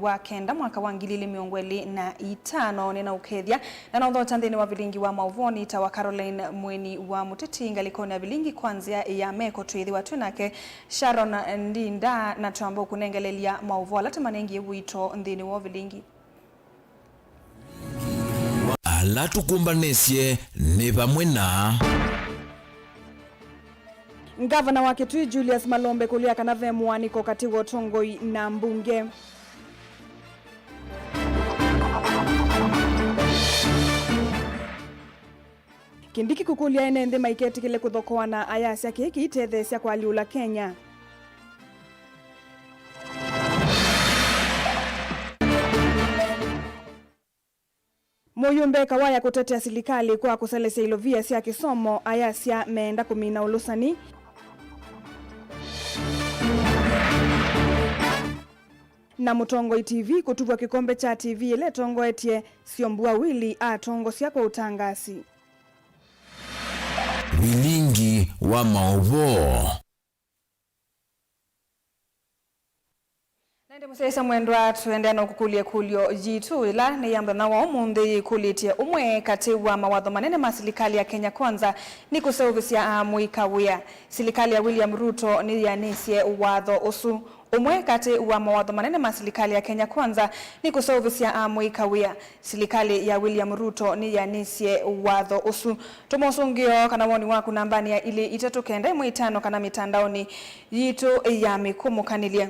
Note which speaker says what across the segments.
Speaker 1: wa kenda mwaka wa 2025 nina ukethia na naudho chandeni wa vilingi wa mauvoni ta wa Caroline Mweni wa Muteti ngalikoni ya vilingi kwanzia ya meko tuithi wa tunake Sharon Ndinda na tuambo kunengelelia mauvo alata manengi wito ndini wa vilingi
Speaker 2: ala tukumbanesye ni bamwe na
Speaker 1: Gavana wa Kitui Julius Malombe kulia kanave mwaniko katigo Tongoi na mbunge. Kindiki kukulia enende maiketi kile kuthokoa na ayasi yake ikiitethesya kwa liula Kenya. Muyumbe kawaya kutetea serikali kwa kuselesya ilovia sia kisomo ayasya meenda kumina ulusani. Na Mutongoi TV kutuvwa kikombe cha TV ile tongo etie siombua wili atongo sia kwa utangasi.
Speaker 2: Vilingi wa maovo.
Speaker 1: Nende musesa mwendwa tuendea na kukulia kulio jitu ila ni yamba na wa umundi kulitia umwe kati wa mawadho manene masilikali ya Kenya Kwanza ni kusevisia amuikawia. Silikali ya William Ruto ni yanisye wadho usu. Umwe kati wa mawadho manene masilikali ya Kenya Kwanza ni kusevisia amuikawia. Silikali ya William Ruto ni yanisye wadho usu. Tumosungio kana woni waku nambani ya ili itatukenda mwitano kana mitandaoni yitu ya mikumu kanilia.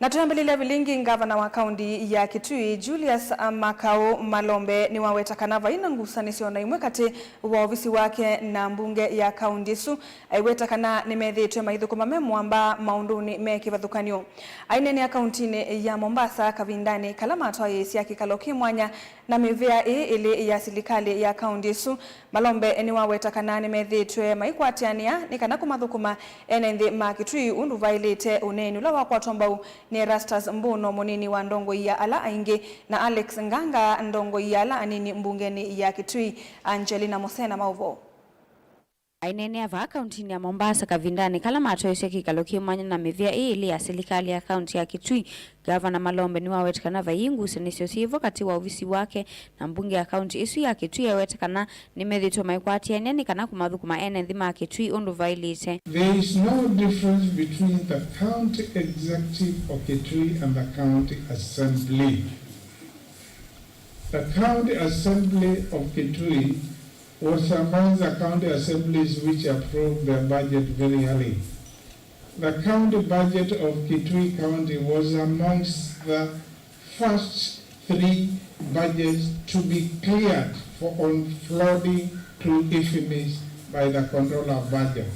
Speaker 1: Na tuambelelea vilingi gavana wa kaunti ya Kitui Julius Makau Malombe ni waweta kanava ina ngusanisyo na imwe kati wa ofisi wake na mbunge ya kaunti su aiweta kana nimethitwe maithuko mamemwamba maunduni mekivathukanio ainene ya kauntini ya Mombasa kavindani kalama atwa yesi ya kikaloki mwanya na mivea ili ya serikali ya kaunti su Malombe ni waweta kana nimethitwe maikwatiania ni kana kumathukuma enenthi ma Kitui undu vailite uneni ula wakwa tombau ni Erastus Mbuno munini wa Ndongoi ya ala aingi na Alex Nganga Ndongoi ya ala anini mbungeni ya Kitui Angelina Musena mauvo.
Speaker 3: Ainene ava akaunti ya Mombasa kavindani kala matoyesya kikaloki mwanya na mivia ili ya serikali ya kaunti ya Kitui Gavana Malombe ni wawetekana vayingu senisyo sivo kati wa ofisi wake na mbunge ya kaunti isu ya Kitui yawetekana nimethitwe maikwatiania ni kana kumathukuma ene nthima ya Kitui undu vailite.
Speaker 4: There is no difference between the county executive of Kitui and the county assembly. The county assembly of Kitui was among the county assemblies which approved their budget very early. The county budget of Kitui County was amongst the first 3 budgets to be cleared for on flooding to infamy by the controller of budget.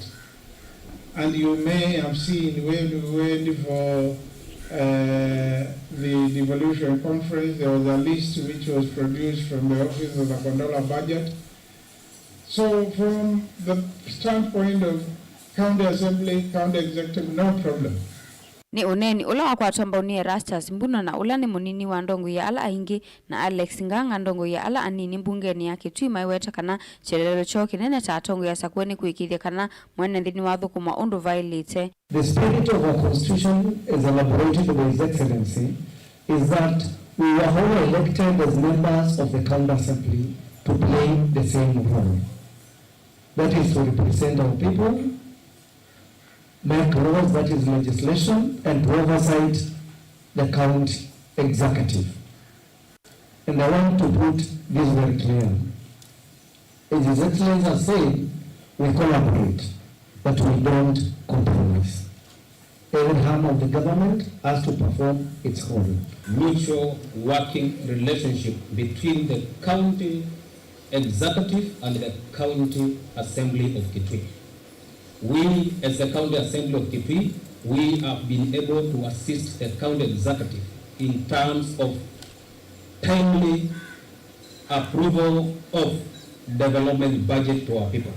Speaker 4: And you may have seen when we went for the devolution conference, there was a list which was produced from the office of the controller of budget. So from the standpoint of county assembly, county executive, no problem.
Speaker 3: Ni uneni ula wakwatamba ni Erastus Mbuno na ula ni munini wa Ndongoi ya ala aingi na Alex Nganga Ndongoi ya ala anini mbungeni ya Kitui maiweta kana chelelo choki nene tatongo ya sakweni kuikithia kana mwene ndini wathukuma undu vailite.
Speaker 5: The spirit of our constitution as elaborated by His Excellency is that we were all elected as members of the county assembly to play the same role. That is to represent our people, make laws, that is legislation, and to oversight the county executive. And I want to put this very clear. As His Excellency has said, we collaborate, but we don't compromise. Every arm of the government has to perform its role.
Speaker 6: Mutual working relationship between the county executive and the county assembly of Kitui. We, as the county assembly of Kitui, we have been able to assist the county executive in terms of timely approval of development budget to our people.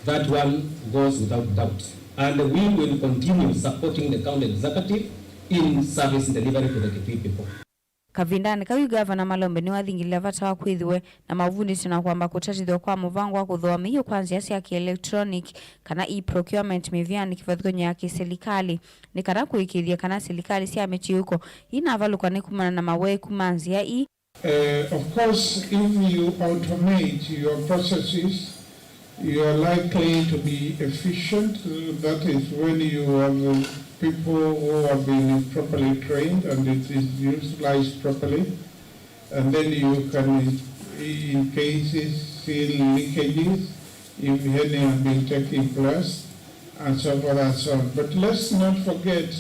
Speaker 6: That one goes without doubt. And we will continue supporting the county executive in service delivery to the Kitui people.
Speaker 3: Kavindani kawi Gavana Malombe ni wathingile vata wa kwithiwe na mavuni tena kwamba kutatithwa kwa muvango wa kuthomithio kwanzia cia electronic kana e-procurement miviani kivathikonya ya kiserikali ni kana kuikithia kana serikali cia michiuko inavaluka ni kumana na mawe kumanzia
Speaker 4: Of course, if you automate your processes, you are likely to be efficient. That is when you have people who have been properly trained and it is utilized properly. And then you can, in cases, seal leakages, if any have been taking place, and so forth and so on. But let's not forget,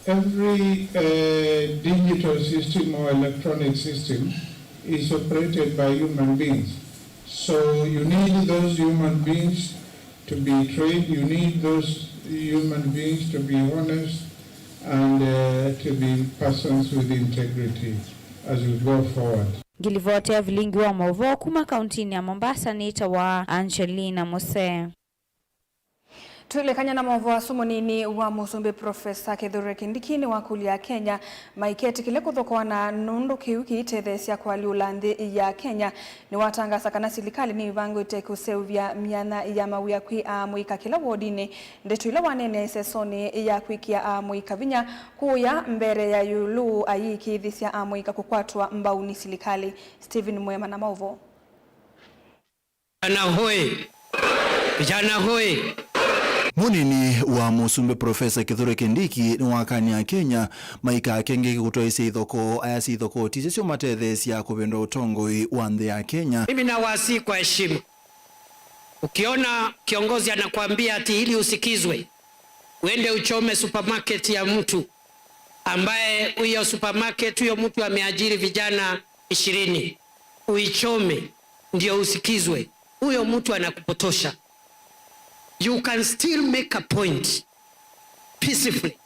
Speaker 4: every digital system or electronic system is operated by human beings. So you need those human beings to be trained, you need those human beings to be honest and to be persons with integrity as we go forward.
Speaker 3: Gilivote vilingi wa Mauvo kuma kauntini ya Mombasa ni wa Angelina Mose.
Speaker 1: Tuelekanya na mavo wa sumonini wa Musumbi Profesa Kithure Kindiki ni wakuli ya Kenya maiketi kile kuthokwa na nundu kiuki itethesia kwa liulandhi ya Kenya ni watangasa kana serikali ni mivango itekusevya miana ya mawia kwi muika kila wodini ndetu ila wanene sesoni ya kwikia muika vinya kuya mbere ya yulu ayiki dhisia muika kukwatwa mbauni serikali. Stephen Mwema na mavo.
Speaker 7: Vijana hoi.
Speaker 8: Munini wa Musumbi Profesa Kithure Kindiki ni wakani ya Kenya maika kenge kutoa isi ithoko tisisio matethesi ya kupendo utongoi wa nthi ya Kenya.
Speaker 7: Mimi nawasi kwa heshima. Ukiona kiongozi anakuambia ati ili usikizwe, uende uchome supermarket ya mtu ambaye huyo supermarket huyo mtu ameajiri vijana 20, uichome ndio usikizwe, huyo mtu anakupotosha. You can still make a point peacefully.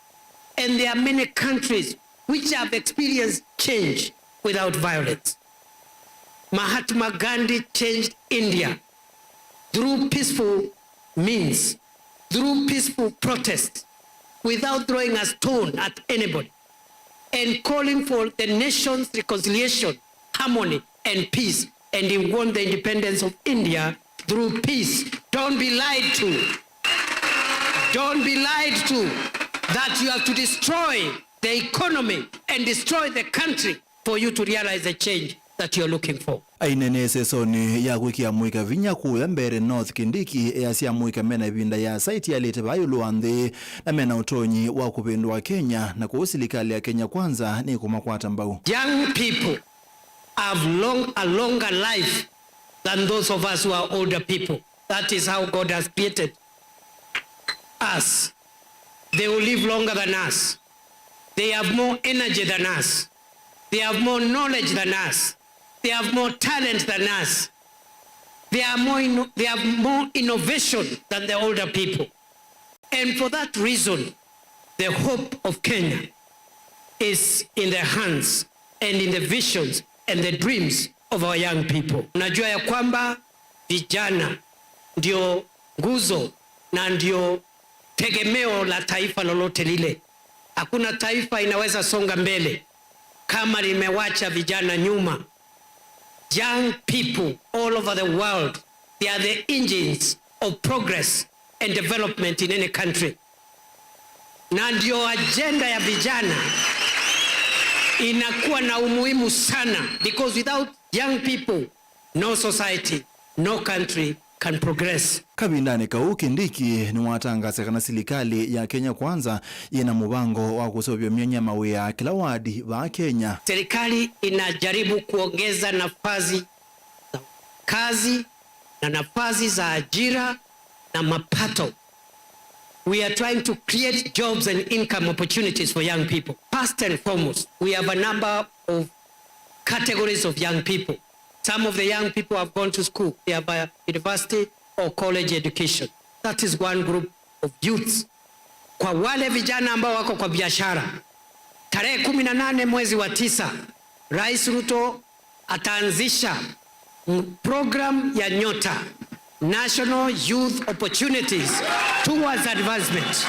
Speaker 7: And there are many countries which have experienced change without violence. Mahatma Gandhi changed India through peaceful means, through peaceful protest, without throwing a stone at anybody, and calling for the nation's reconciliation, harmony, and peace. And he won the independence of India through peace. Don't be lied to. Don't be lied to that you have to destroy the economy and destroy the country for you to realize the change that you're looking for.
Speaker 8: Ainene sesoni ya kuikia muika vinya kuya mbere North Kindiki ya siya muika mena ibinda ya saiti ya lete bayo luandhe na mena utonyi wa kupendo wa Kenya na kuhusilikali ya Kenya kwanza ni kumakwata mbau.
Speaker 7: Young people have a longer life than those of us who are older people. That is how God has created us. They will live longer than us. They have more energy than us. They have more knowledge than us. They have more talent than us. They have more innovation than the older people. And for that reason, the hope of Kenya is in the hands and in the visions and the dreams of our young people. Najua ya kwamba vijana ndio nguzo na ndio tegemeo la taifa lolote lile. Hakuna taifa inaweza songa mbele kama limewacha vijana nyuma. Young people all over the world, they are the engines of progress and development in any country. Na ndio agenda ya vijana inakuwa na umuhimu sana, because without young people, no society, no country can progress.
Speaker 8: Kabindani kau Kindiki ni watangasa kana serikali ya Kenya kwanza ina mubango wa kusobya myanya mawe ya kila wadi wa Kenya.
Speaker 7: Serikali inajaribu kuongeza nafasi za kazi na nafasi za ajira na mapato. We are trying to create jobs and income opportunities for young people. First and foremost, we have a number of categories of young people. Some of the young people have gone to school. They have a university or college education. That is one group of youths. Kwa wale vijana ambao wako kwa biashara, tarehe 18 mwezi wa 9, Rais Ruto ataanzisha program ya Nyota, National Youth Opportunities Towards Advancement.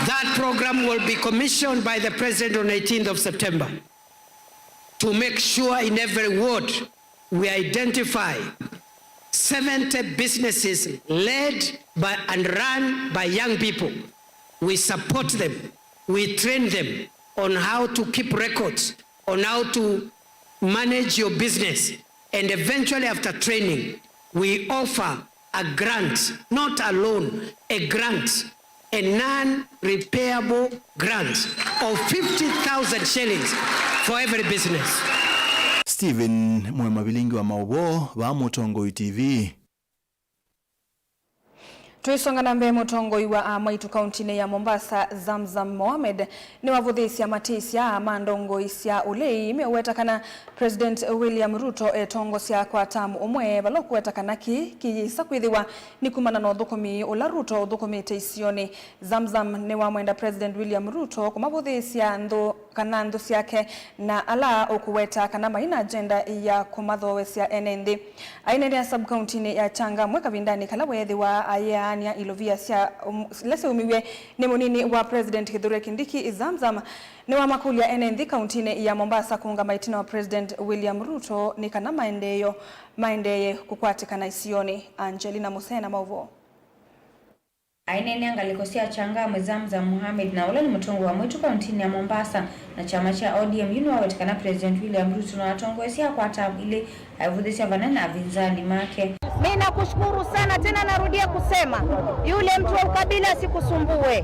Speaker 7: That program will be commissioned by the President on 18th of September. to make sure in every ward we identify 70 businesses led by and run by young people. We support them. We train them on how to keep records, on how to manage your business. And eventually after training, we offer a grant, not a loan, a grant, a non-repayable grant of 50,000 shillings for every business.
Speaker 8: Stephen Mwemabilingi wa Maubo wa Mutongoi TV.
Speaker 1: Tuisonga na mbele Mutongoi wa Maitu County ya Mombasa. Zamzam Mohamed ni wavuthisia matisia mandongo isya ulei mewetakana President William Ruto etongo sya kwa tamu umwe balokuwetakana kiyisakwithiwa ni kumana na thukumi ula Ruto thukumite isioni. Zamzam ni wa mwenda President William Ruto kumavuthisia kana nthu syake na ala ukuweta kana maina agenda ya kumathowesya enendi. Ainende ya sub county ya Changamwe kavindani kala wethiwa ayania ilovia sya lese umiwe ni munini wa President Kithure Kindiki. Zamzam ni wa makuli ya enendi county ya Mombasa kuunga maitina wa President William Ruto ni kana maendeye kukwatikana isioni. Angelina Musena Mauvo.
Speaker 3: Ainene angalikosia Changamwe Zamzam Mohamed na ule ni Mutongo wa Maitu County ya Mombasa na chama cha ODM yunawetakana President William Ruto na watongoesia kwa tamu ile aivudhisia vanana avinzani make.
Speaker 9: Mimi nakushukuru sana tena, narudia kusema yule mtu wa ukabila sikusumbue.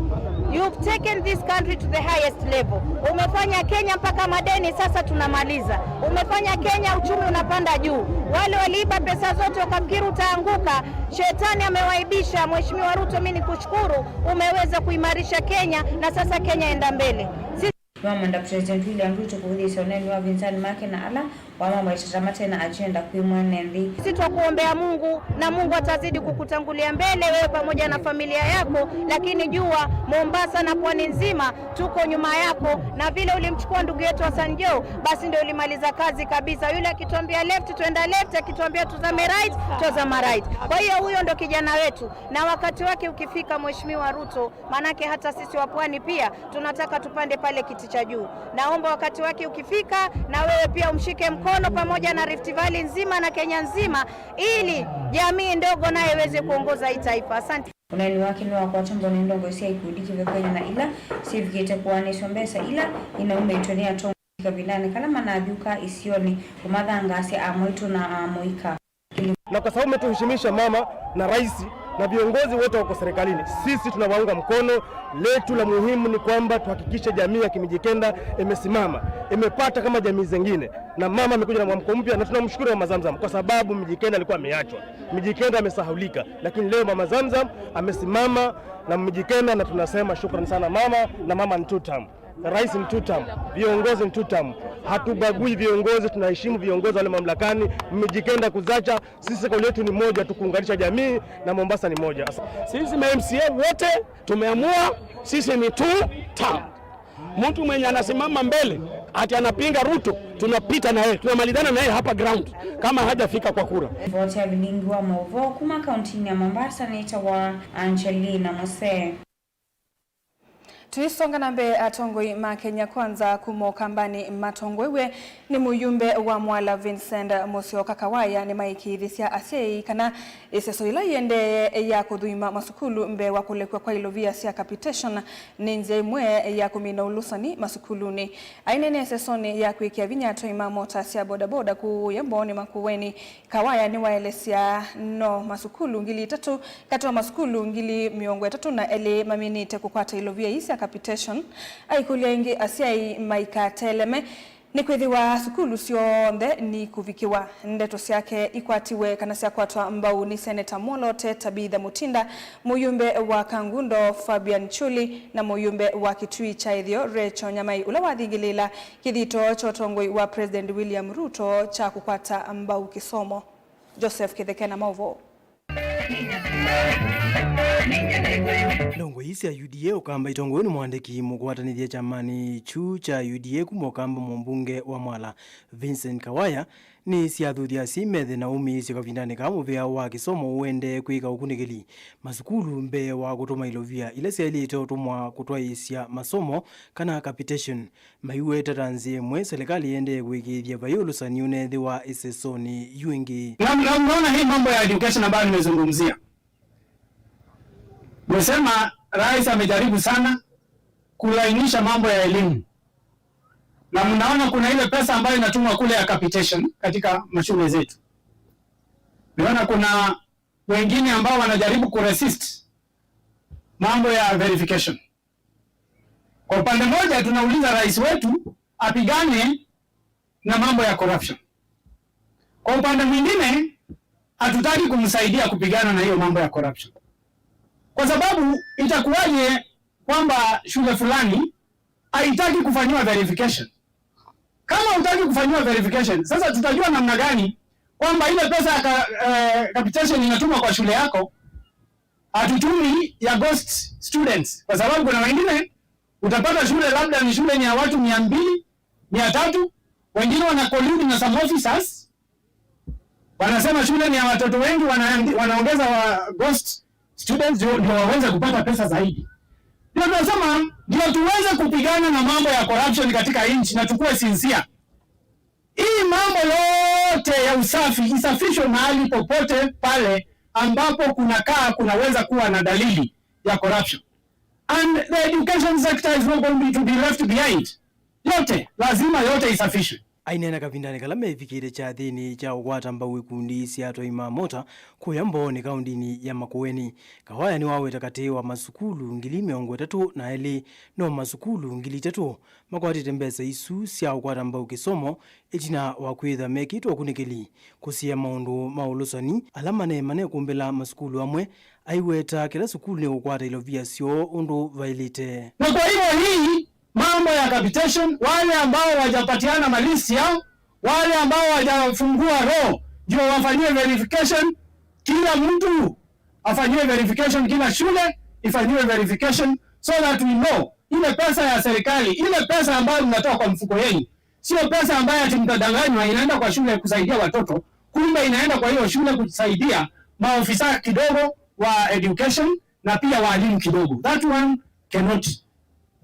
Speaker 9: You've taken this country to the highest level. Umefanya Kenya mpaka madeni sasa tunamaliza. Umefanya Kenya uchumi unapanda juu. Wale waliiba pesa zote wakafikiri utaanguka. Shetani amewaibisha. Mheshimiwa Ruto, mimi nikushukuru, umeweza kuimarisha Kenya na sasa Kenya enda mbele.
Speaker 3: Mwamanda President William Ruto kuhudhisha uneni wa vinzani make na ala wama maitatamate na agenda kuimwanendi.
Speaker 9: Sisi tukuombea Mungu na Mungu atazidi kukutangulia mbele wewe pamoja na familia yako, lakini jua Mombasa na pwani nzima tuko nyuma yako, na vile ulimchukua ndugu yetu Hassan Joho basi ndio ulimaliza kazi kabisa. Yule akituambia left tuenda left, akituambia tuzame right tuzama right. Kwa hiyo huyo ndo kijana wetu na wakati wake ukifika Mheshimiwa Ruto, manake hata sisi wa pwani pia tunataka tupande pale kiti cha juu. Naomba wakati wake ukifika na wewe pia umshike mkono pamoja na Rift Valley nzima na Kenya nzima ili jamii ndogo naye iweze kuongoza hii taifa. Asante.
Speaker 3: Uneni wake ni wa tumbo ni ndongo isia ikudiki vekwenye na ila sivikete kuwaniswa mbesa ila inaume itonia tongo kavilani kalama na ajuka isioni kumadha ngasi amoitu na amoika.
Speaker 10: Na kwa sababu umetuheshimisha mama na raisi na viongozi wote wako serikalini, sisi tunawaunga mkono. Letu la muhimu ni kwamba tuhakikishe jamii ya Kimijikenda imesimama, imepata kama jamii zingine, na mama amekuja na mwamko mpya, na tunamshukuru Mama Zamzam kwa sababu Mijikenda alikuwa ameachwa, Mijikenda amesahulika, lakini leo Mama Zamzam amesimama na Mijikenda, na tunasema shukrani sana mama. Na mama ni tutam, rais ni tutam, viongozi ni tutam. Hatubagui viongozi, tunaheshimu viongozi wale mamlakani. Mijikenda kuzacha, sisi kauli yetu ni moja, tukuunganisha jamii na Mombasa ni moja.
Speaker 11: Sisi MCA wote tumeamua sisi ni tutam. Mtu mwenye anasimama mbele ati anapinga Ruto, tunapita na yeye, tunamalizana na yeye hapa ground kama hajafika kwa kura.
Speaker 3: Vote ya Bilingi wa Mauvo kuma kaunti ya Mombasa naita wa Angelina Musena.
Speaker 1: Tuisonga na mbe atongoi ma Kenya kwanza kumo kambani matongwewe ni muyumbe wa Mwala Vincent Musyoka Kawaya ni maikithisia asei kana iseso ila yende ya kudhuima masukulu mbe wa kulekwa kwa ilovia sia capitation ninze imwe ya kumina ulusani masukuluni. Ainene isesoni ya kuikia vinyato imamota sia bodaboda kuyamboni makuweni. Kawaya ni waelesia no masukulu ngili tatu kato masukulu ngili miongo tatu na ele maminite kukwata ilovia isia capitation aikulia ingi asiai maika teleme ni kwithiwa sukulu sionthe ni kuvikiwa ndeto siake ikwatiwe kana siakwatwa mbau ni Senator Molote Tabitha Mutinda, muyumbe wa Kangundo Fabian Chuli na muyumbe wa Kitui Chaithio Recho Nyamai ula wathingilila kithito chotongoi wa President William Ruto cha kukwata mbau kisomo. Joseph Kithekena Mauvo.
Speaker 10: Ndongo isi ya UDA ukamba itongo ni mwandiki mugwatanithia chamani chu cha UDA kumokamba mumbunge wa Mwala Vincent Kawaya ni siathuthia simethe na umiisio kavindani ka muvea wa kisomo uende kwika ukunikili masukulu mbe wa kutuma ilovia ile sialite utumwa kutwaisya masomo kana capitation maiwe tatanzi mwe serikali ende kwikithia vayulusani unethi wa isesoni yuingi.
Speaker 11: Naona hii mambo ya education ambayo nimezungumzia. Nimesema rais amejaribu sana kulainisha mambo ya elimu. Na mnaona kuna ile pesa ambayo inatumwa kule ya capitation katika mashule zetu. Naona kuna wengine ambao wanajaribu kuresist mambo ya verification. Kwa upande mmoja tunauliza rais wetu apigane na mambo ya corruption. Kwa upande mwingine hatutaki kumsaidia kupigana na hiyo mambo ya corruption. Kwa sababu itakuwaje kwamba shule fulani haitaki kufanywa verification? Kama hutaki kufanywa verification, sasa tutajua namna gani kwamba ile pesa ya capitation inatumwa kwa shule yako, hatutumi ya ghost students? Kwa sababu kuna wengine utapata shule labda ni shule ni ya watu 200, 300, wengine wana collude na some officers. Wanasema shule ni ya watoto wengi, wanaongeza wa ghost students ndio waweze kupata pesa zaidi. Ndio tunasema ndio tuweze kupigana na mambo ya corruption katika nchi na tukue sincere. Hii mambo yote ya usafi isafishwe mahali popote pale ambapo kunaweza kuwa na dalili ya corruption. And the education sector is not going to be left behind. Yote lazima yote isafishwe.
Speaker 10: Ainena kavindani kalame ifikire cha thini cha ugwata mbau ikundi siato imamota kuyamboni kaundini ya Makueni. Kawaya ni wawe takati wa masukulu ngili 300 na eli no masukulu ngili 3 makwati tembeza isu sia ugwata mbau kisomo itina wakwitha mekitu wakunikili kusia maundu maulusani alamane mane kumbela masukulu amwe aiweta kila sukulu ni ugwata ilovia sio undu vailite.
Speaker 11: Na kwa hivyo hii mambo ya capitation, wale ambao wajapatiana malisi yao, wale ambao wajafungua roho, ndio wafanywe verification. Kila mtu afanywe verification, kila shule ifanywe verification, so that we know ile pesa ya serikali, ile pesa ambayo mnatoa kwa mfuko yenu, sio pesa ambayo ati mtadanganywa inaenda kwa shule kusaidia watoto, kumbe inaenda kwa hiyo shule kusaidia maofisa kidogo wa education na pia walimu kidogo. That one cannot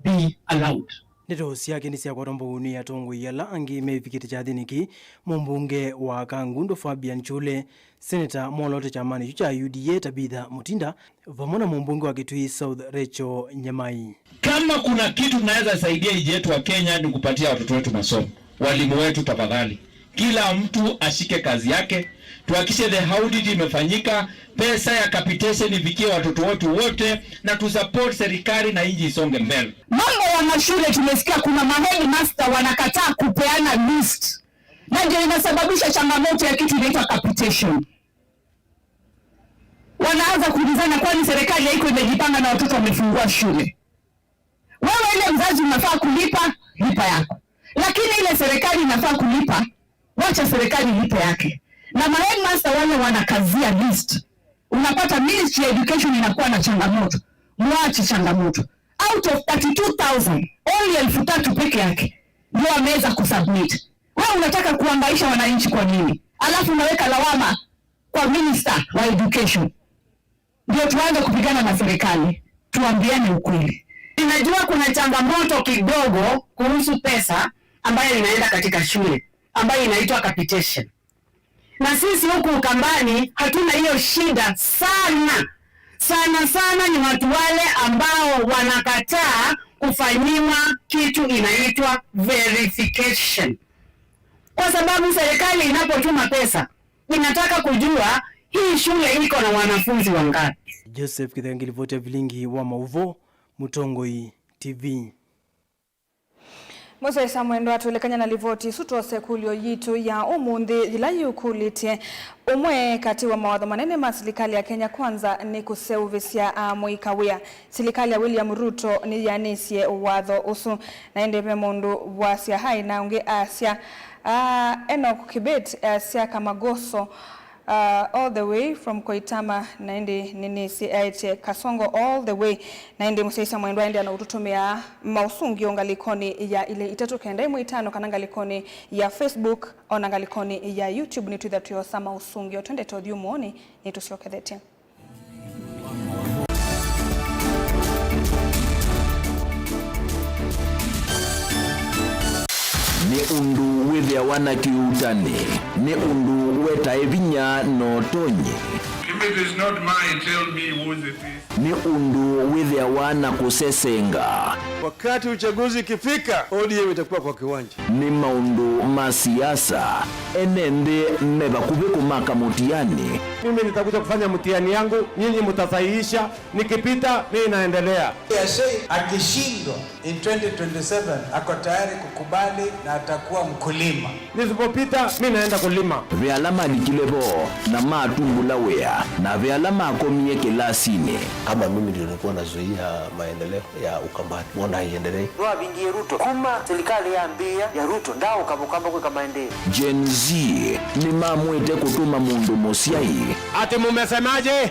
Speaker 11: be allowed.
Speaker 10: Nito siake nisi ya kwa rombo uni ya tongo yala angi mefikiti chadiniki mumbunge wa Kangundo Fabian Chule, Senator Molote chamani chucha UDA Tabitha Mutinda, vamona mumbunge wa Kitui South Rachel Nyamai.
Speaker 12: Kama kuna kitu tunaweza saidia nchi yetu wa Kenya ni kupatia watoto wetu masomo. Walimu wetu tafadhali, kila mtu ashike kazi yake, tuhakishe the audit imefanyika, pesa ya capitation ifikie watoto wetu wote na tu support serikali na nchi isonge mbele.
Speaker 13: Mambo ya mashule tumesikia kuna headmaster wanakataa kupeana list. Na ndio inasababisha changamoto ya kitu inaitwa capitation. Wanaanza kuulizana kwani serikali haiko imejipanga na watoto wamefungua shule. Wewe ile mzazi unafaa kulipa, lipa yako. Lakini ile serikali inafaa kulipa, wacha serikali lipe yake. Na headmaster wale wanakazia list. Unapata Ministry of Education inakuwa na changamoto. Mwache changamoto. Out of 32,000, only 3,000 peke yake ndio ameweza kusubmit. Wewe unataka kuangaisha wananchi kwa nini? Alafu unaweka lawama kwa Minister wa Education. Ndio tuanze kupigana na serikali. Tuambiane ukweli.
Speaker 14: Ninajua kuna changamoto kidogo kuhusu pesa ambayo inaenda katika shule, ambayo inaitwa capitation. Na sisi huku Ukambani hatuna hiyo shida sana. Sana ni watu wale ambao wanakataa kufanyiwa kitu inaitwa verification. Kwa sababu serikali inapotuma pesa, inataka kujua hii shule iko na wanafunzi wangapi.
Speaker 10: Joseph Kithangili vote vilingi wa Mauvo, Mutongoi TV.
Speaker 1: Mose Samuendo atulekanya na livoti sutose kulio yitu ya umundi ila yukulitie umwe kati wa mawatho manene ma serikali ya Kenya Kwanza ni kuseuvisia muikawia. Serikali ya William Ruto ni yanesie watho usu na endepe mundu wasia hai na unge asia Enoch Kibet asia Kamagoso all the way from Koitama naende nini CIT Kasongo all the way naende Musaisa Mwendwa ende na ututumia mausungi ongalikoni ya ile itatu kenda imu itano kanangalikoni ya Facebook onangalikoni ya YouTube ni tuidhatuyo sama usungi otende todhiu muoni ni tusiokedhetia.
Speaker 2: Ni undu withia wana kiutani, ni undu weta evinya no tonye.
Speaker 4: If it is not mine, tell me whose it is.
Speaker 2: Ni undu withia wana kusesenga.
Speaker 10: Wakati uchaguzi kifika, ODM itakuwa kwa kiwanja.
Speaker 2: Ni maundu masiasa, enende meba kubiku maka mutiani.
Speaker 10: Mimi nitakuja kufanya mtihani yangu, nyinyi mtasahihisha, nikipita mimi naendelea.
Speaker 15: Akishindwa in 2027 ako tayari kukubali na atakuwa mkulima.
Speaker 10: Nisipopita mimi naenda kulima.
Speaker 2: Vyalama likilebo na matumbula wea na vyalama akomie kilasini.
Speaker 16: Kama mimi ndio nilikuwa nazuia maendeleo ya Ukambani, mbona haiendelee?
Speaker 17: Roa bingie Ruto kuma serikali ya ambia ya Ruto ndao kabukamba kwa maendeleo.
Speaker 2: Gen Z ni mamwete kutuma mundu mosiai.
Speaker 10: Ati mumesemaje?
Speaker 15: Wewe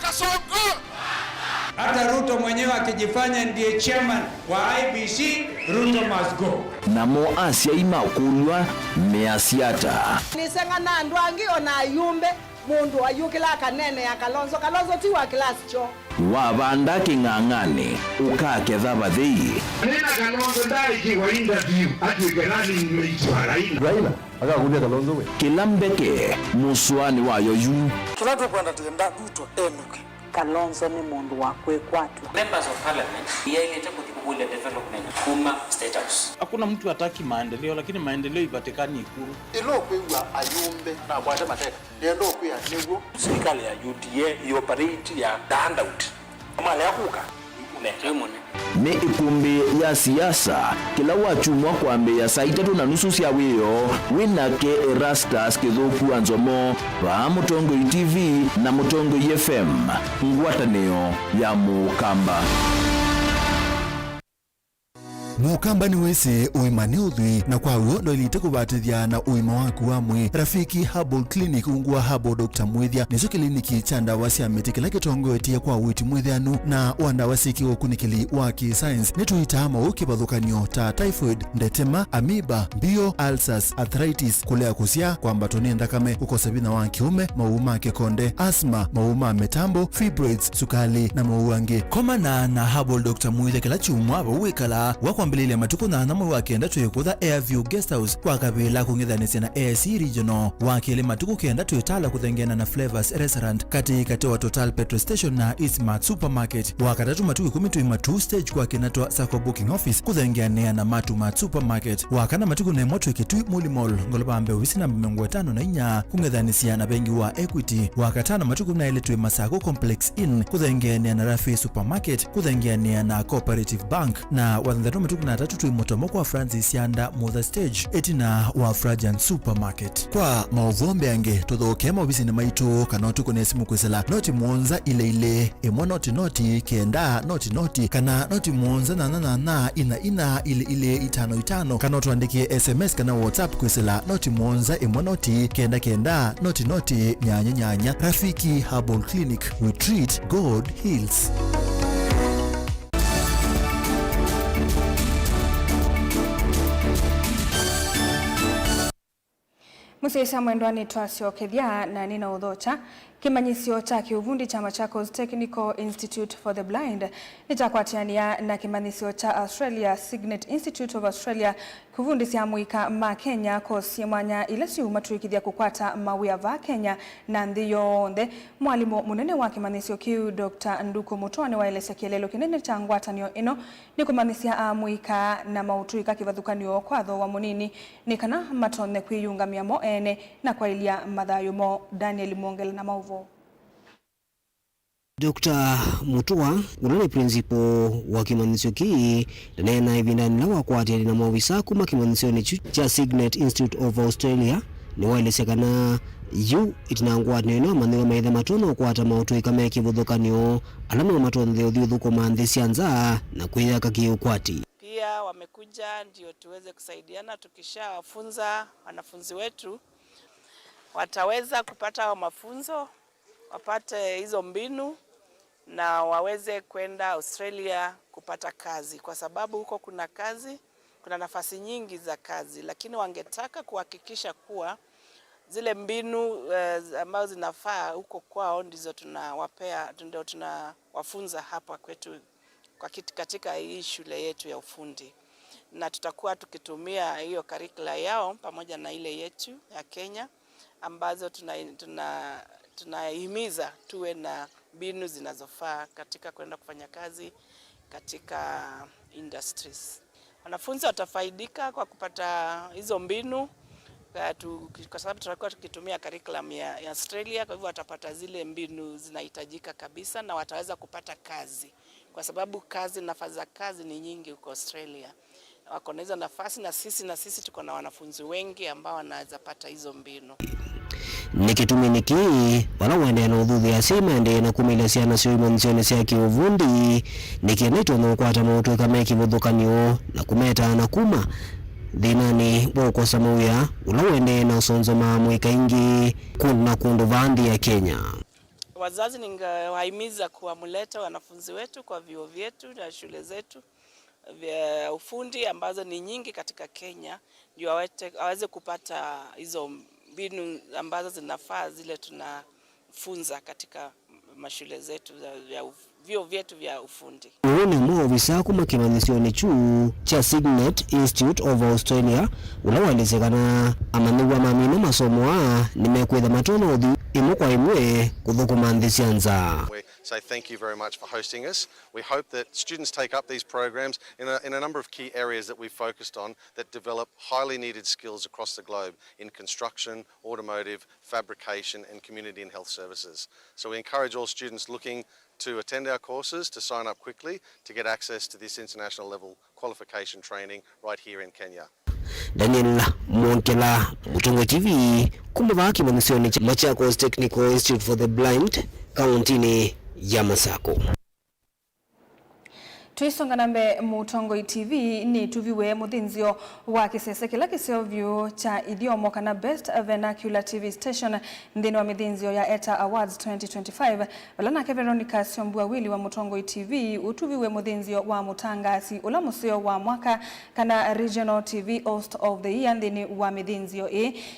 Speaker 15: Kasongo! Hata Ruto mwenyewe akijifanya ndiye chairman wa IBC, Ruto must go.
Speaker 2: Namo Asia imakulwa measiata.
Speaker 18: Nisengana ndwangi ona yumbe mundu ayukila kanene ya Kalonzo tiwa klasi cho.
Speaker 2: Wabanda kingangane ukaketha bathii.
Speaker 4: Nina Kalonzo ndari kiwa interview atuikerani mmeitwa
Speaker 10: Raila akakuja Kalonzo we.
Speaker 2: Kilambeke muswani wayo yu.
Speaker 15: Tunataka kwenda tenda Ruto enuke.
Speaker 18: Kalonzo ni mundu wakwe kwatu.
Speaker 17: Members of parliament yailete kutibule development kuma state house.
Speaker 19: Hakuna mtu hataki maendeleo, lakini maendeleo ipatikani Ikulu.
Speaker 15: Ilo kwa ayumbe na bwata mateka. Ndio kwa nego
Speaker 16: Serikali ya UDA ioperate ya handout. Mali ya kuka.
Speaker 2: Ni ikumbi ya siasa kila wachumwa kwambe ya saa 3:30 cia wiyo winake Erastus Kithuku Anzomo wa Mutongoi TV na Mutongoi FM ngwatanio ya Mukamba.
Speaker 8: Mukamba ni wese uimani udhui na kwa uo ndo ilite kubatithia na uima waku wa mwi. Rafiki Herbal Clinic ungua Herbal Dr. Mwithia niso kliniki cha ndawa cia miti kila kitongoetie kwa witi mwithianu na wandawa siki ukunikili wa ki-science nituitama ukibadhukanio ta typhoid, ndetema, amoeba, bio, ulcers, arthritis, kulea kusia kwa mbatoni ndakame, kukosa bina wa kiume, mauma kekonde, asma, mauma metambo, fibroids, sukali na mauange. Koma na Herbal Dr. Mwithia kila chumwa uwikala wakwambilile matuku na namwe wakenda tuyekutha Airview Guest House kwa kabila kungithanisia na AIC Regional wakile matuku kenda tuyetala kuthengena na Flavors Restaurant kati wa Total Petrol Station na Eastmart Supermarket wakatatu matuku 10 tuima stage kwa kinatwa Sacco Booking Office kuthengena na Matumat Supermarket wakana matuku na moto ikitui Muli Mall ngolobambe ofisi namba 54 kungithanisia na bengi wa Equity wakatana matuku na ile tuima Sacco Complex Inn kuthengena na Rafi Supermarket kuthengena na Cooperative Bank na wathandatu matuku na tatu tuimotomo kwa Francis Yanda Mother Stage etina wa Frajan Supermarket. Kwa mauvombe ange tuthoke maobisi ni maitu kana tuko na simu kwesela noti muonza ile emo noti kenda noti kana noti muonza na ina ile 55 kana tuandikie SMS kana WhatsApp kwesela noti muonza emo noti kenda noti nyanya. Rafiki Herbal Clinic, we treat, God heals.
Speaker 1: Musaisa Mwendwani twasiokethia na nina udhocha kimanyisio cha kiuvundi cha Machakos Technical Institute for the Blind nitakwatiania na kimanyisio cha Australia Signet Institute of Australia kuvundi cia mwika ma Kenya kosi mwanya ile ciuma tuikithia kukwata mawia va Kenya na nthi yonthe. Mwalimu munene wa kimanyisio kiu Dr. Nduku Mutwane waeleza kielelo kinene cha ngwatanio ino ni kumanyisia mwika na mautuika kivathukanio kwatho wa munini ni kana matone kwiyungamia mo ene na kwa ilia mathayo mo. Daniel Mwongela na mauvo.
Speaker 20: Dr. Mutua unane principal wa kimanyisio kii nena ivindani na wakwati na mawisa kuma kimanyisio ni cha Signet Institute of Australia ni wailesekana yu itinangwa neno maneno maitha matono kwata mautu ikame kivuthukanio alama matono thiuthuko manthi cianza na kwiyaka kiukwati.
Speaker 21: Pia wamekuja ndio tuweze kusaidiana tukishawafunza wanafunzi wetu wataweza kupata mafunzo, wapate hizo mbinu na waweze kwenda Australia kupata kazi, kwa sababu huko kuna kazi, kuna nafasi nyingi za kazi, lakini wangetaka kuhakikisha kuwa zile mbinu ambazo zinafaa huko kwao ndizo tunawapea, ndio tunawafunza hapa kwetu katika hii shule yetu ya ufundi, na tutakuwa tukitumia hiyo curricula yao pamoja na ile yetu ya Kenya, ambazo tunahimiza tuwe na mbinu zinazofaa katika kwenda kufanya kazi katika industries. Wanafunzi watafaidika kwa kupata hizo mbinu kwa sababu tutakuwa tukitumia curriculum ya Australia, kwa hivyo watapata zile mbinu zinahitajika kabisa na wataweza kupata kazi, kwa sababu nafasi za kazi ni nyingi huko Australia. Wako na hizo nafasi na sisi tuko na wanafunzi wengi ambao wanaweza pata hizo mbinu.
Speaker 20: Nikituminiki wanaoendelea na udhudhi maendeleo na kumilesia na sio imanisione cia kiuvundi nikianaitwa na ukwata mautu kama ikivuthukanio na kumeta na kuma thinani bokosa mauya ulawende na usonzo mamwika ingi kuna kundu vandi ya Kenya.
Speaker 21: Wazazi ningewahimiza kuwamuleta wanafunzi wetu kwa vyuo vyetu na shule zetu vya ufundi ambazo ni nyingi katika Kenya, ndio waweze kupata hizo mbinu ambazo zinafaa zile tunafunza katika mashule zetu ya vyuo vyetu vya ufundi.
Speaker 20: Ni muovisa kuma kimanisioni chu cha Signet Institute of Australia ulawalizekana amaniwa mamino masomo nimekwetha matono imu kwa imwe kuthukuma nthisianza.
Speaker 22: Say thank you very much for hosting us. We hope that students take up these programs in a number of key areas that we've focused on that develop highly needed skills across the globe in construction, automotive, fabrication and community and health services. So we encourage all students looking to attend our courses to sign up quickly to get access to this international level qualification training right here in Kenya.
Speaker 20: Daniel Monkela, Mutongo TV, kumava kimanisioni cha Machakos Technical Institute for the Blind, kauntini ya Masako.
Speaker 1: Tuisonga nambe Mutongo TV ni tuviwe muthinzio wa kisese kila kisovyu cha idiomo kana Best Vernacular TV Station ndini wa mithinzio ya ETA Awards 2025. Walana ke Veronica Siombua Wili wa Mutongo TV utuviwe muthinzio wa mutangasi ula museo wa mwaka kana Regional TV Host of the Year ndini wa mithinzio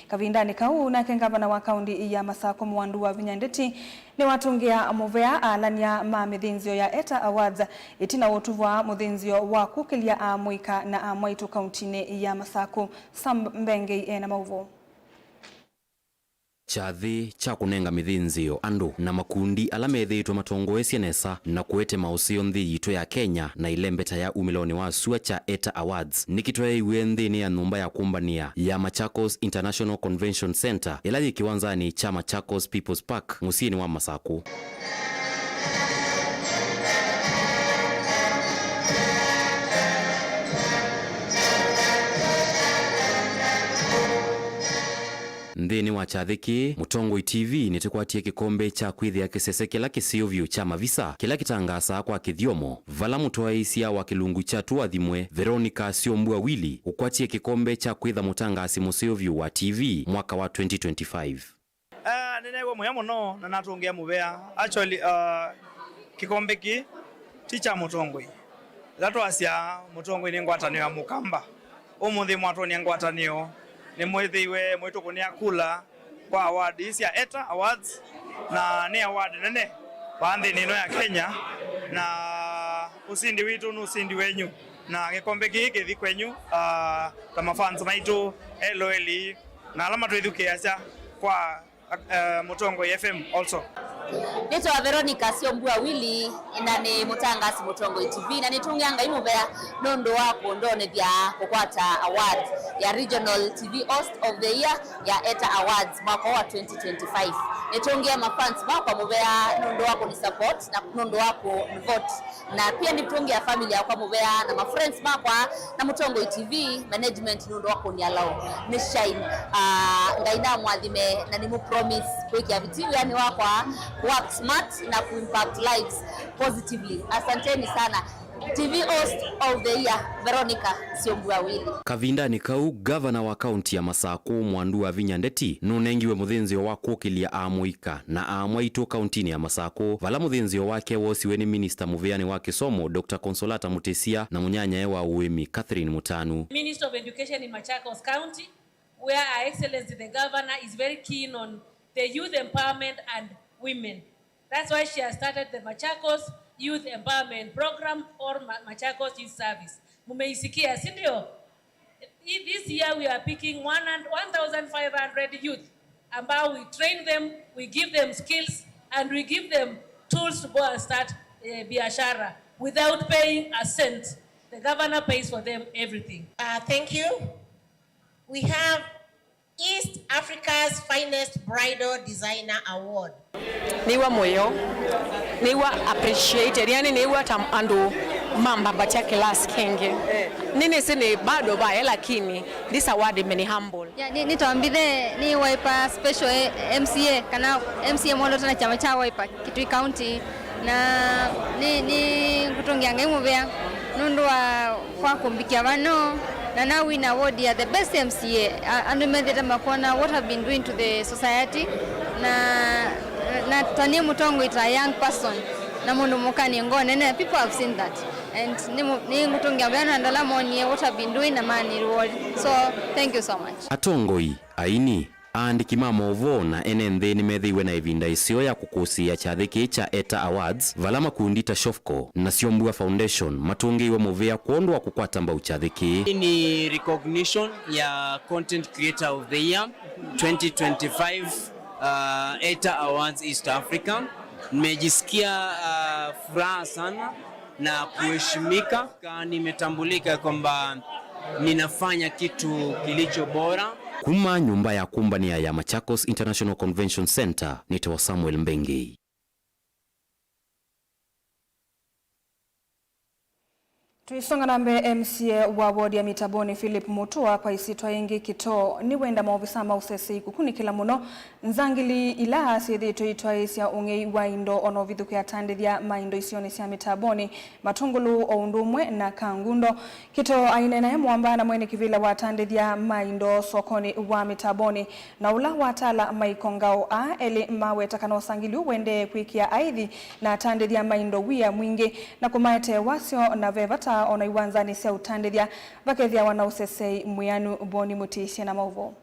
Speaker 1: kavindani kau na kengavana wa kaundi ya Masako Mwandu wa Vinyandeti ni watungia movea alania mithinzio ya ETA Awards itina utuvwa muthinzio wa kukilia amwika na amwaitu kauntini ya Masako. Sambenge na mauvo
Speaker 23: chathi cha kunenga mithinzio andu na makundi ala methitwe matongoesye nesa na kuete mausio nthi yitu ya Kenya na ilembeta ya umiloni wa sua cha ETA Awards nikitwe iwe nthini ya nyumba ya kumbania ya Machakos International Convention Center ila yikiwanzani cha Machakos People's Park musini wa Masako. Nthini wa chathiki Mutongo TV nitikwatie kikombe cha kwithia kisese kila kisiovyu cha mavisa kila kitangasa kwa kithiomo vala mutoaisia wa kilungu cha tuathimwe Veronica Siombua Wili ukwatie kikombe cha kwitha mutangasi musiovyu wa TV mwaka wa 2025.
Speaker 24: Nenego muya muno na natungia muvea actually kikombe ki ticha Mutongo zato asia Mutongo ni ngwatanio ya mukamba umuthi mwatoni ngwatanio ni mwithiwe mwitu kunia kula kwa award isi ya ETA Awards na ni award nene bandhi nino ya Kenya na usindi witu nu usindi wenyu na gikombe giki thi kwenyu kama fans maitu LOL na alama twithukia acha kwa Mutongo FM also.
Speaker 25: Nitwa Veronica Siombua Wili na ni mutangasi Mutongo TV na nitungianga imuvea nondo wako ndone vya kukwata award ya Regional TV Host of the Year ya ETA Awards mwaka wa 2025. Nitungia mafans mwaka muvea nondo wako ni support na nondo wako ni vote na pia nitungia family yako muvea na mafriends mwaka na Mutongo TV management nondo wako ni allow ni shine ngaina mwadhime na ni mu promise kweki ya vitivi yani wako work smart na ku impact lives positively. Asanteni sana. TV Host of the Year Veronica Siombua Willy.
Speaker 23: Kavindani kau governor wa county ya Masako Mwandu wa Vinya Ndeti nunengiwe muthinzio wa kukilia amuika na amwaito county ya Masako vala muthinzio wake wosiwe ni minister muveani wa kisomo Dr. Consolata Mutesia na munyanya wa uwemi Catherine Mutanu.
Speaker 3: Minister of Education in Machakos County, where Our Excellency the Governor is very keen on the youth empowerment and women. That's why she has started the Machakos Youth Empowerment Program or Machakos Youth Service. Mumeisikia, si ndio? This year we are picking 1,500 youth ambao we train them, we give them skills and we give them tools to go and start biashara without paying a cent. The governor pays for them everything.
Speaker 5: Thank you. We have East Africa's Finest Bridal Designer Award.
Speaker 6: Niwa moyo, niwa appreciated, yani niwa andu mamba bacha class kenge. Nini sini bado bae lakini this award imeni humble.
Speaker 7: Ya nitawambithe ni Wiper special MCA kana MCA mwondo tana chama cha Wiper Kitui County na ni kutongia ngaimu nundu wa kwa kumbikia wano na now win award ya the best MCA and metheta makona what have been doing to the society na Tania Mutongo is a young person na mundu mukani ngone and people have seen that and ni ngutongia bana ndala moni what have been doing na mani reward, so thank you so much.
Speaker 23: Atongoi aini andiki mamovo na NND ni methiwe na ivinda isio ya kukusia chathiki cha ETA Awards vala makundi ta Shofco na Siombua Foundation matungiwe movea kuondwa kukwata mbau chathiki.
Speaker 9: Ni recognition ya Content Creator of the Year 2025 ETA Awards East Africa. Nimejisikia furaha sana na kuheshimika, nimetambulika kwamba ninafanya kitu kilicho bora.
Speaker 23: Kuma nyumba ya kumbania ya Machakos International Convention Center, nitawa Samuel Mbengi.
Speaker 1: Tuisonga nambe MCA wa ward ya Mitaboni Philip Mutua kwa isitwa ingi kito ni wenda maofisa mausesi kukuni kila muno nzangili ila sithi tuitwa isia unge wa indo ono vithuku ya tandithia maindo isioni sia Mitaboni matungulu o undumwe na kangundo kito aine na mwamba na mwene kivila wa tandithia maindo sokoni wa Mitaboni na ula watala maikongao eli mawe takano sangili wende kuikia aithi na tandithia maindo wia mwingi na kumaete wasio na vevata ona iwanzani sia utandithia vakethia wanausesei mwianu Boni Mutesia na mauvo.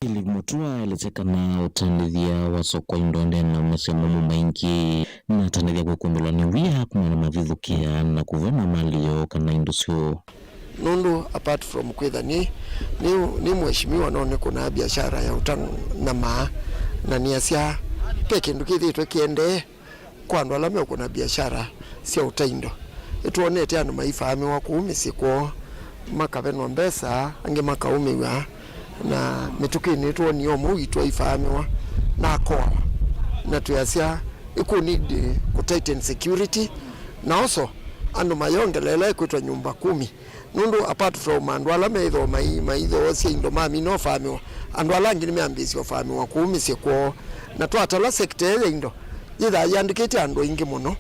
Speaker 26: Philip Mutua alitekana utandithia wa soko indonde na masemo maingi na tandithia kwa kundula ni wia kuna na mavithukia na kuvena malio kana indusio
Speaker 27: nundu apart from kwitha ni mheshimiwa none kuna biashara ya utangu na maa na ni asia peke ndukithitwe kiende kwa andu alame kuna biashara sia utaindo tuonete anu maifami wa kuumisikwo makavenwa mbesa ange makaumiwa na mitukini tuoni omu itwa ifamiwa na koa na tuyasia iku need ku tighten security na also anu mayongelela kwitwa nyumba 10 nundu apart from andu ala meitho maitho sia indo mami no famiwa andu ala ngini meambisi famiwa kuumisikwo na twatala sector ya indo yitha yandikite andu ingi muno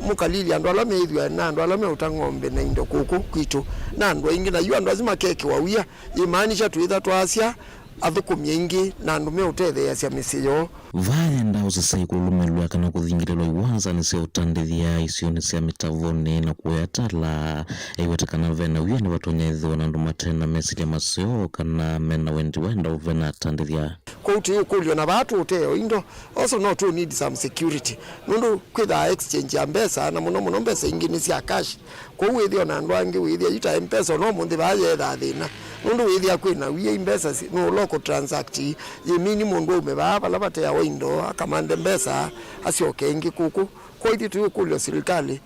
Speaker 27: mukalili andu ala meithwa na andu ala meutangombe na indo kuku kwitu na andu ingi na yu andu azima keke wawia imaanisha tuitha twasia athukumia ingi na andu meutethe cia misiyo
Speaker 26: vaya ndao sasai kulumelwa kana kuthingirilwa iwanza ni sia utandithia isioni sia Mitavoni na kuyatala iwetekana vena wia ni watonyethwa na andu matena mesilia masio kana mena wendi wenda uvena tandithia
Speaker 27: kouti ukulio na watu uteo indo also no to need some security nundu kwitha exchange ya mbesa na muno mbesa ingini sia cash kwa withio na andu angi withia yuta mpesa no munthi baye tha thina nundu withia kwina wia mbesa no local transact yimini mundu umeba bala batea windo akamande mbesa asioke ingi kuku kwa hithi tu ukulio serikali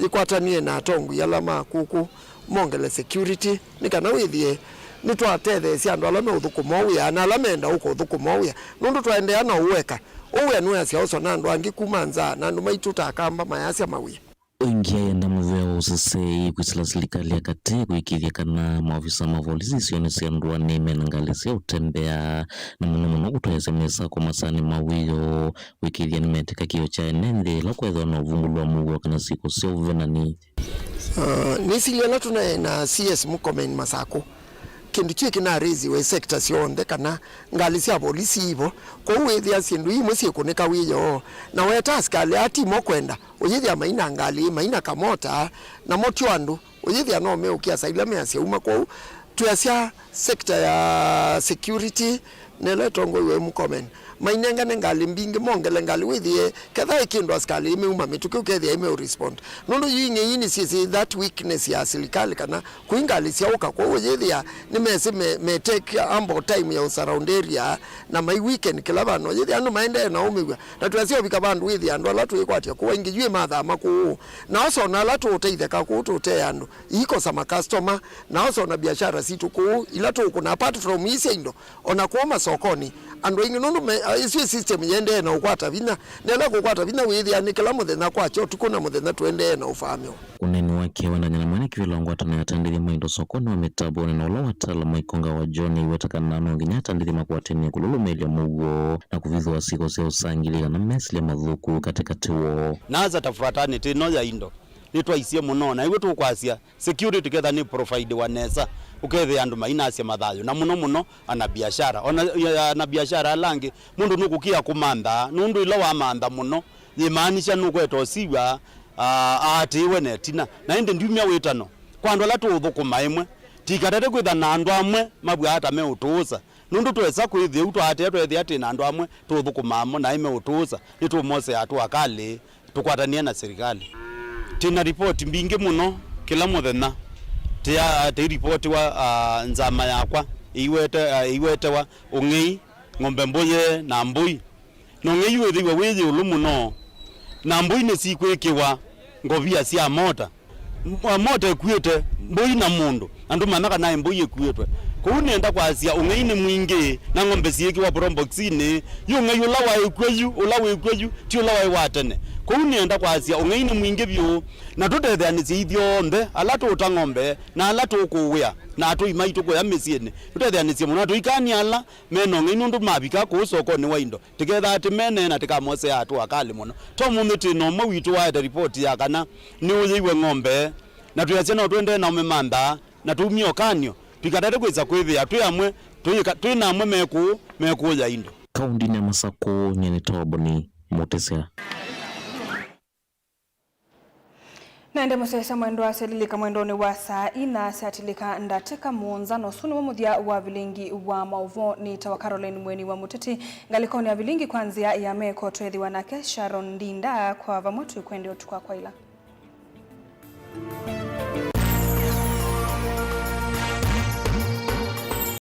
Speaker 27: ikwatanie na tongu yalama kuku mongele security nikana withie ni twatethe cia andu ala meuthukumo wia na ala menda uko uthukumo wia nundu twaendeana uweka uwe nwe cia uso na andu angi kuma nza na andu maituta kamba mayacia mawia
Speaker 26: ingia yenda muveo usisei kwisila serikali ya kate kuikithia kana maofisa mavolisi sione sia nduani menangalisia utembea na muno kutoeza mesa kwa masani mawiyo wikithia nimeteka kio cha enende la kwethwa na uvungulwa mugo kana siku sio uvenani.
Speaker 27: Nisiliana tuna na CS Murkomen Masako kindu chie kina rezi we sector sionde kana ngalisia polisi hivyo kwa uwethia sindu imwe siekuneka wiyo na weta askali ati mokwenda uyithia maina ngali maina kamota na motio andu uyithia no me ukia saila me asia uma kwa tuasia sector ya security nele tongo we Murkomen mainenga ngali mbingi mongele ngali withie kadha ikindu askali imeuma mituko kethia ime respond nondo yinge yini sisi that weakness ya serikali kana kuingali siauka kwa uyithia nimese me take ample time ya surround area na my weekend kila bano yithia ando maende na umigwa na tuasio bikabandu withia ando la tuikwatia kwa ingijwe matha maku na oso na la tu uteitheka ku tute ando iko sama customer na oso na biashara situ ku ila tu kuna apart from isi indo ona kuoma sokoni ando ingi nondo isi system yende na ukwata vina nela kukwata vina withia ni kila muthenya kwacho tukuna muthenya twende na ufamio
Speaker 26: uneni wake wananyana mwana kivilongo atana atandiri maindo sokoni wa metabone na ulo watala maikonga wa Johnny wetakana nonginya atandiri makwateni kululumelia mugo na kuvithu wa siko seo sangili na mesli madhuku katikati wo
Speaker 19: naza tafuratani tino ya indo nitwa isie muno na iwe tukwasia security together ni provide wanesa ukethe andu maina asia mathayo na muno ana biashara ona biashara langi mundu nukukia kumanda nundu ila wa manda muno yimaanisha nukweto siwa ati we netina na ende ndumya wetano kwando la tuthukuma imwe tikatete kwitha na andu amwe mabwa ata me utuza nundu twesa kwithia utu ate twethia ati na andu amwe tuthukuma amo na ime utuza nitumose atu akali tukwatania na serikali tina report mbingi muno kila muthenya tia report wa nzama yakwa iwete wa ungei ngombe mboye na mbui no ngei wethiwe withi ulu muno na mbui ni sikwikiwa ngovia cia mota ekuite mbui na mundu andu mamaka na mbui ekuitwe ku nenda kwasia ungei ni mwingi na ngombe ciikiwa proboxini yu ngei ula wa ekweju ti ula wa watene ku nenda kwasia ungei ni mwingi byu na tutethani cithio mbe ala tuta ngombe na ala tukuwia na tu imaitu kwa mesiene tutethani cie muno tuikani ala meno ngei nundu mabika ku sokoni wa indo tiketha ati mene na tikamose atu akali muno to mumiti no mawitu wa report ya kana ni uyiwe ngombe na tuyacia no twende na umemanda na tumio kanyo pikatete kwisa kwithia tuyamwe tuyina amwe meku ya indo
Speaker 26: kaundi ya Masako nyene toboni motesea
Speaker 1: Nende musesa mwendo wa selilika mwendoni wa saa ina satilika ndateka muonzano sunu wamudia wa vilingi wa mauvo ni tawa Caroline Mweni wa Muteti ngalikoni ya vilingi kwanzia ya meko tuedhi wanake Sharon Dinda kwa vamotu kwende otukwa kwa ila.